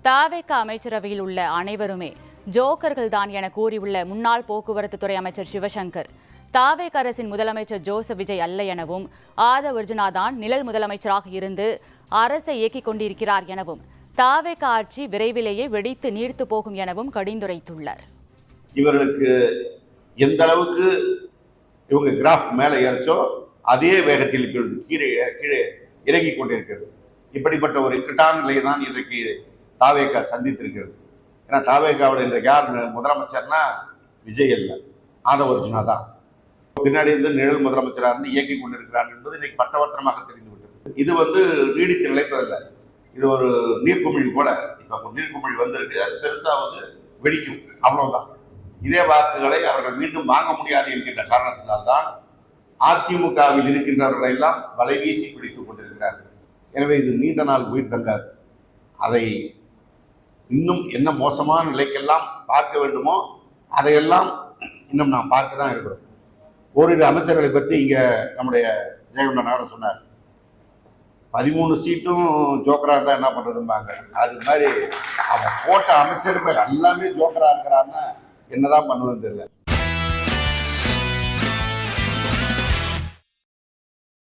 தாவேக அமைச்சரவையில் உள்ள அனைவருமே ஜோக்கர்கள் தான் என கூறியுள்ள முன்னாள் போக்குவரத்து துறை அமைச்சர் சிவசங்கர், தாவேக அரசின் முதலமைச்சர் ஜோசப் விஜய் அல்ல எனவும் ஆதவ் அர்ஜுனா தான் நிழல் முதலமைச்சராக இருந்து அரசை இயக்கிக் கொண்டிருக்கிறார் எனவும் தாவேக ஆட்சி விரைவிலேயே வெடித்து நீர்த்து போகும் எனவும் கடிந்துரைத்துள்ளார். இவர்களுக்கு எந்த அளவுக்கு இவங்க கிராஃப் மேலே ஏறிச்சோ அதே வேகத்தில் கீழே இறங்கி கொண்டிருக்கிறது. இப்படிப்பட்ட ஒரு இக்கட்டான நிலையை தான் இன்றைக்கு தாவேக சந்தித்திருக்கிறது. ஏன்னா தாவேகாவில் இன்றைக்கு யார் முதலமைச்சர்னா விஜய் அல்ல, ஆதவ் அர்ஜுனா தான் பின்னாடி இருந்து நிழல் முதலமைச்சராக இருந்து இயக்கி கொண்டிருக்கிறார் என்பது இன்னைக்கு பட்டவர்த்தனமாக தெரிந்துவிட்டது. இது நீடித்து நிலைப்பதில்லை. இது ஒரு நீர்க்குமிழி போல. இப்போ நீர்க்குமிழி வந்திருக்கு, அது பெருசாவது வெடிக்கும், அவ்வளவுதான். இதே வாக்குகளை அவர்கள் மீண்டும் வாங்க முடியாது என்கின்ற காரணத்தினால்தான் அதிமுகவில் இருக்கின்றவர்களை எல்லாம் வலை வீசி பிடித்துக் கொண்டிருக்கிறார்கள். எனவே இது நீண்ட நாள் உயிர் தங்காது. அதை இன்னும் என்ன மோசமான நிலைக்கெல்லாம் பார்க்க வேண்டுமோ அதையெல்லாம் இன்னும் நாம் பார்க்க தான் இருக்கிறோம். ஓரிரு அமைச்சர்களை பற்றி இங்கே நம்முடைய ஜெயகொண்டன் அவர்கள் சொன்னார், 13 சீட்டும் ஜோக்கராக இருந்தால் என்ன பண்ணுறதும்பாங்க. அது மாதிரி அவன் போட்ட அமைச்சர்கள் எல்லாமே ஜோக்கராக இருக்கிறான்னா என்னதான் பண்ணுவது தெரியல.